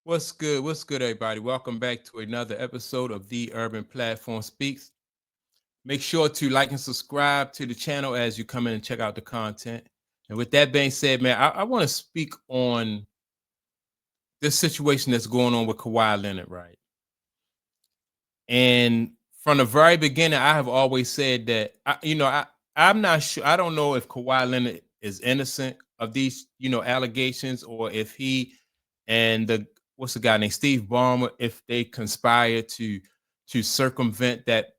What's good? What's good, everybody? Welcome back to another episode of The Urban Platform Speaks. Make sure to like and subscribe to the channel as you come in and check out the content. And with that being said, man, I want to speak on this situation that's going on with Kawhi Leonard, right? And from the very beginning, I have always said that I'm not sure. I don't know if Kawhi Leonard is innocent of these, allegations, or if he and the what's the guy named Steve Ballmer, if they conspire to circumvent that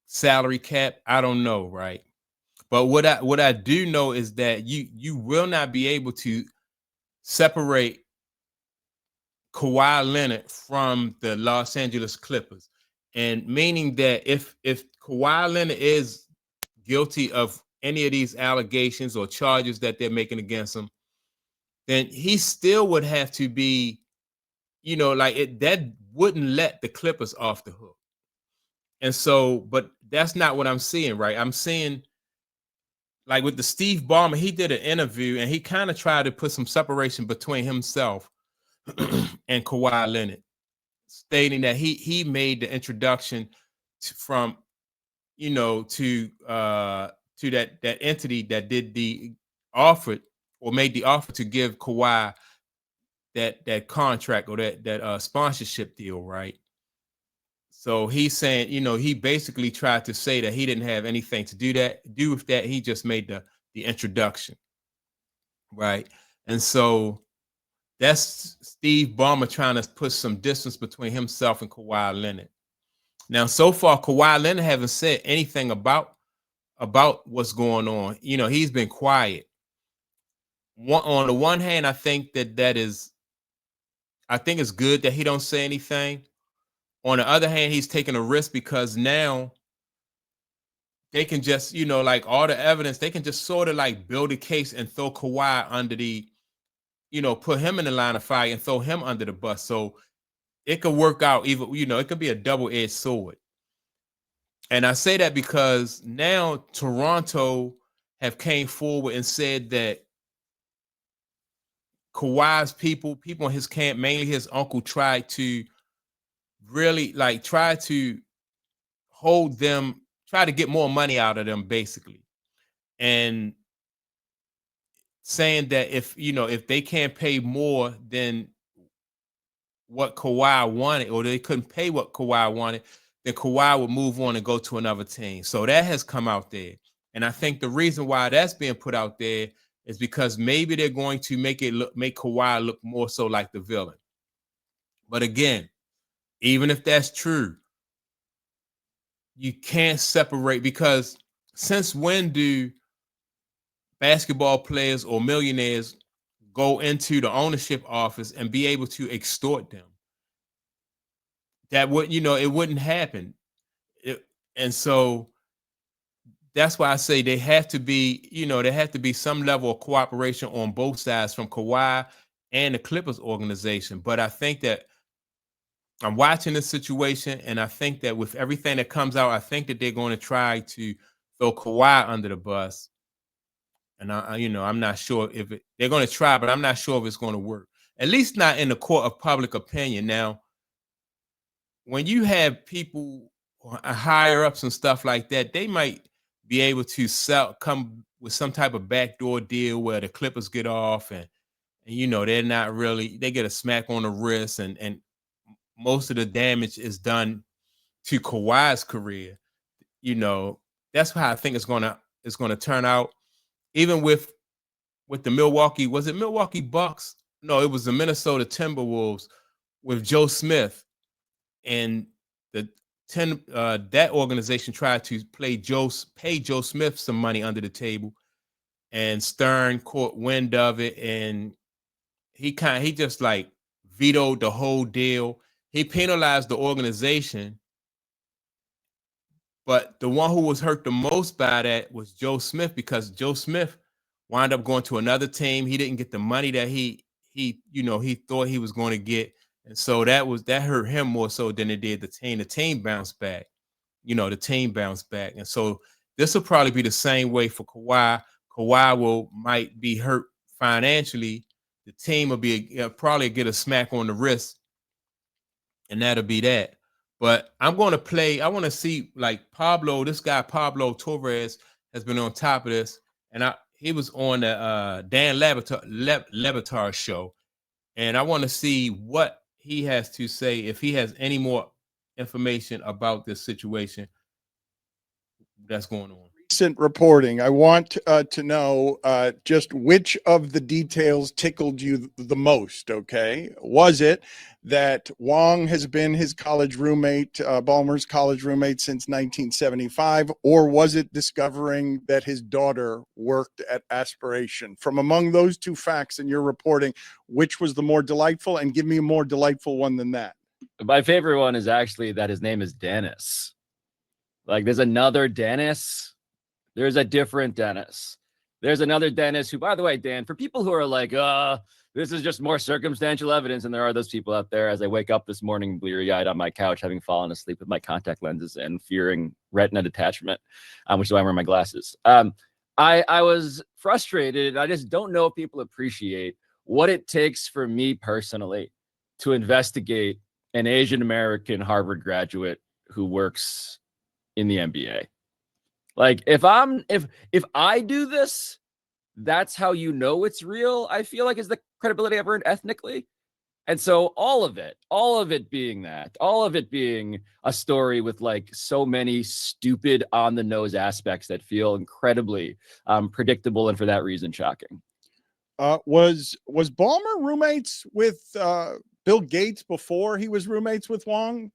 salary cap. I don't know, right? But what I do know is that you will not be able to separate Kawhi Leonard from the Los Angeles Clippers, and meaning that if Kawhi Leonard is guilty of any of these allegations or charges that they're making against him, then he still would have to be, like it that wouldn't let the Clippers off the hook. And so, but that's not what I'm seeing, right? I'm seeing, like, with the Steve Ballmer, he did an interview and he kind of tried to put some separation between himself and Kawhi Leonard, stating that he made the introduction from to that entity that did the offer, or made the offer to give Kawhi that contract, or that sponsorship deal, right? So he's saying, he basically tried to say that he didn't have anything to do with that. He just made the introduction, right? And so that's Steve Ballmer trying to put some distance between himself and Kawhi Leonard. Now, so far, Kawhi Leonard haven't said anything about what's going on. He's been quiet. On the one hand, I think I think it's good that he don't say anything. On the other hand, he's taking a risk because now they can just, like, all the evidence, they can just sort of like build a case and throw Kawhi under put him in the line of fire and throw him under the bus. So it could work out either, it could be a double-edged sword. And I say that because now Toronto have came forward and said that Kawhi's people in his camp, mainly his uncle, tried to really try to hold them, try to get more money out of them, basically. And saying that if they can't pay more than what Kawhi wanted, or they couldn't pay what Kawhi wanted, then Kawhi would move on and go to another team. So that has come out there. And I think the reason why that's being put out there is because maybe they're going to make Kawhi look more so like the villain. But again, even if that's true, you can't separate, because since when do basketball players or millionaires go into the ownership office and be able to extort them? That would, it wouldn't happen. And so that's why I say there have to be some level of cooperation on both sides, from Kawhi and the Clippers organization. But I think that I'm watching this situation, and I think that with everything that comes out, I think that they're going to try to throw Kawhi under the bus. And I'm not sure if they're going to try, but I'm not sure if it's going to work. At least not in the court of public opinion. Now, when you have people higher ups and stuff like that, they might be able to come with some type of backdoor deal where the Clippers get off, and they're not really, they get a smack on the wrist, and most of the damage is done to Kawhi's career. That's how I think it's gonna turn out. Even with the Milwaukee, was it Milwaukee Bucks? No, it was the Minnesota Timberwolves with Joe Smith, and that organization tried to pay Joe Smith some money under the table, and Stern caught wind of it, and he just like vetoed the whole deal. He penalized the organization, but the one who was hurt the most by that was Joe Smith, because Joe Smith wound up going to another team. He didn't get the money that he thought he was going to get. And so that hurt him more so than it did the team. The team bounced back. And so this will probably be the same way for Kawhi. Kawhi might be hurt financially. The team will probably get a smack on the wrist, and that'll be that. But I'm going to play. I want to see like Pablo. This guy Pablo Torres has been on top of this, and he was on the Dan Levitar show, and I want to see what he has to say, if he has any more information about this situation that's going on. Recent reporting. I want to know just which of the details tickled you the most. Okay, was it that Wong has been his college roommate, Ballmer's college roommate since 1975, or was it discovering that his daughter worked at Aspiration? From among those two facts in your reporting, which was the more delightful? And give me a more delightful one than that. My favorite one is actually that his name is Dennis. Like, there's another Dennis. There's a different Dennis. There's another Dennis who, by the way, Dan, for people who are like, this is just more circumstantial evidence, and there are those people out there, as I wake up this morning bleary-eyed on my couch, having fallen asleep with my contact lenses and fearing retina detachment, which is why I'm wearing my glasses. I was frustrated. I just don't know if people appreciate what it takes for me personally to investigate an Asian American Harvard graduate who works in the NBA. Like, if I do this, that's how you know it's real. I feel like is the credibility I've earned ethnically. And so all of it being that, all of it being a story with like so many stupid on the nose aspects that feel incredibly predictable, and for that reason, shocking. Was Ballmer roommates with Bill Gates before he was roommates with Wong?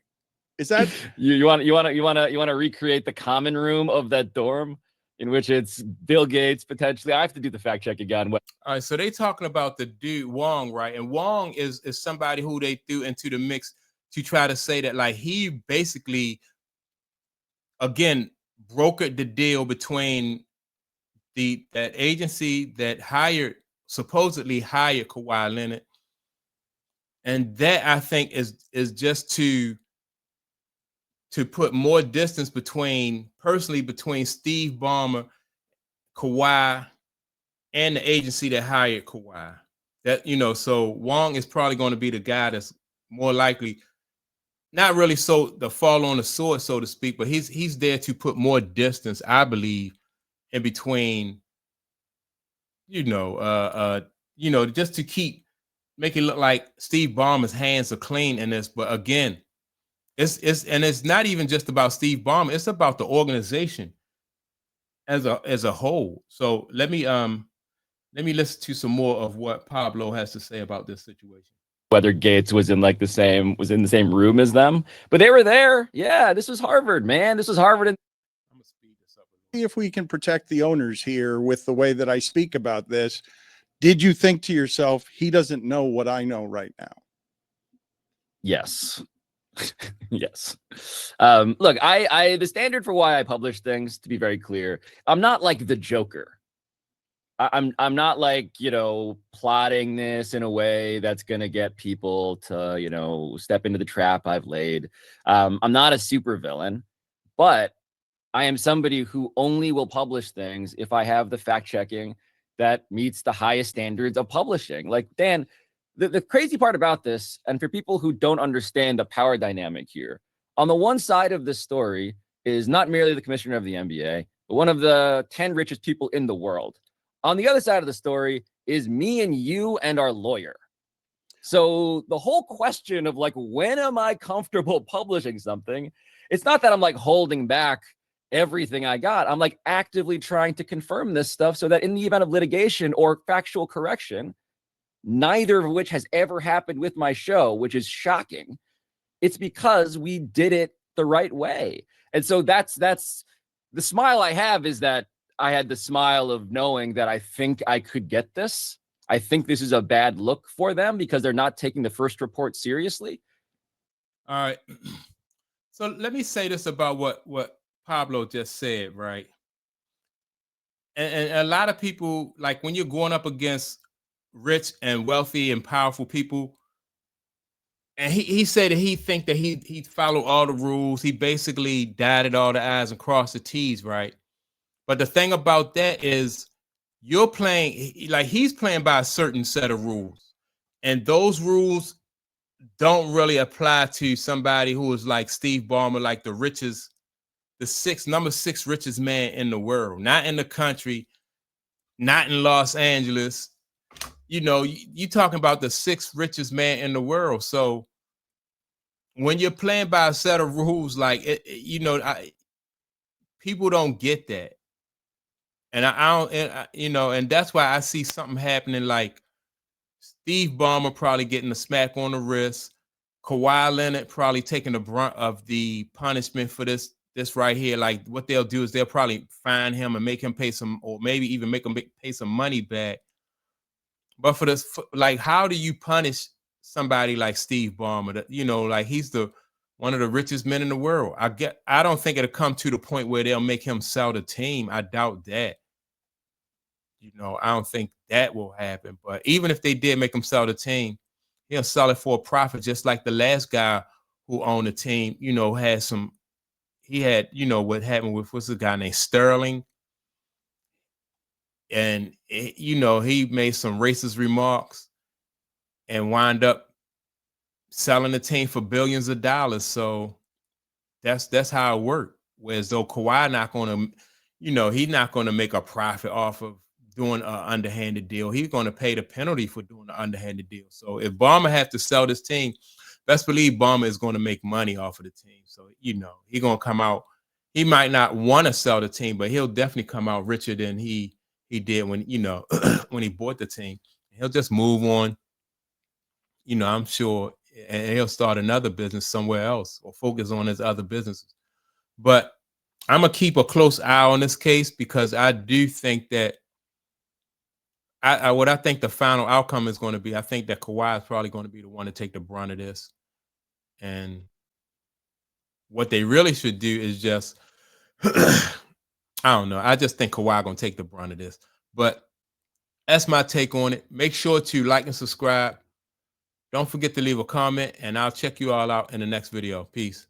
Is that you want to recreate the common room of that dorm in which it's Bill Gates potentially? I have to do the fact check again. All right, so they talking about the dude Wong, right? And Wong is somebody who they threw into the mix to try to say that like he basically again brokered the deal between that agency that supposedly hired Kawhi Leonard, and that I think is just to put more distance between Steve Ballmer, Kawhi, and the agency that hired Kawhi. That, so Wong is probably going to be the guy that's more likely, not really so the fall on the sword, so to speak, but he's there to put more distance, I believe, in between, just to make it look like Steve Ballmer's hands are clean in this. But again, it's not even just about Steve Ballmer. It's about the organization as a whole. So let me listen to some more of what Pablo has to say about this situation. Whether Gates was in the same room as them, but they were there. Yeah, this was Harvard, man. This was Harvard. I'm gonna speed this up. See if we can protect the owners here with the way that I speak about this. Did you think to yourself, he doesn't know what I know right now? Yes. Yes. Look, I the standard for why I publish things, to be very clear, I'm not like the Joker. I'm not like, plotting this in a way that's going to get people to, step into the trap I've laid. I'm not a supervillain, but I am somebody who only will publish things if I have the fact checking that meets the highest standards of publishing. Like, Dan, the crazy part about this, and for people who don't understand the power dynamic here, on the one side of this story is not merely the commissioner of the NBA, but one of the 10 richest people in the world. On the other side of the story is me and you and our lawyer. So the whole question of like, when am I comfortable publishing something? It's not that I'm like holding back everything I got. I'm like actively trying to confirm this stuff so that in the event of litigation or factual correction, neither of which has ever happened with my show, which is shocking, it's because we did it the right way. And so that's the smile I have, is that I had the smile of knowing that I think I could get this. I think this is a bad look for them because they're not taking the first report seriously. All right. So let me say this about what Pablo just said, right? And a lot of people, like when you're going up against rich and wealthy and powerful people, and he said that he think that he followed all the rules. He basically dotted all the I's and crossed the T's, right? But the thing about that is you're playing, like he's playing by a certain set of rules. And those rules don't really apply to somebody who is like Steve Ballmer, like the richest, number 6 richest man in the world, not in the country, not in Los Angeles. You know, you talking about the 6th richest man in the world. So when you're playing by a set of rules, like you know, people don't get that, and I don't, you know, and that's why I see something happening like Steve Ballmer probably getting a smack on the wrist, Kawhi Leonard probably taking the brunt of the punishment for this right here. Like what they'll do is they'll probably fine him and make him pay some, or maybe even make him pay some money back. But for this, like, how do you punish somebody like Steve Ballmer? That, you know, like he's one of the richest men in the world. I don't think it'll come to the point where they'll make him sell the team. I doubt that. You know, I don't think that will happen. But even if they did make him sell the team, he'll sell it for a profit, just like the last guy who owned the team, you know, he had, you know, what happened with, what's the guy named Sterling? And, you know, he made some racist remarks and wind up selling the team for billions of dollars. So that's how it worked. Whereas though Kawhi not going to, you know, he's not going to make a profit off of doing an underhanded deal. He's going to pay the penalty for doing an underhanded deal. So if Ballmer has to sell this team, best believe Ballmer is going to make money off of the team. So, you know, he's going to come out. He might not want to sell the team, but he'll definitely come out richer than he did when, you know, when he bought the team. He'll just move on, you know, I'm sure, and he'll start another business somewhere else or focus on his other businesses. But I'm going to keep a close eye on this case because I do think that what I think the final outcome is going to be, I think that Kawhi is probably going to be the one to take the brunt of this. And what they really should do is just, I don't know. I just think Kawhi going to take the brunt of this. But that's my take on it. Make sure to like and subscribe. Don't forget to leave a comment, and I'll check you all out in the next video. Peace.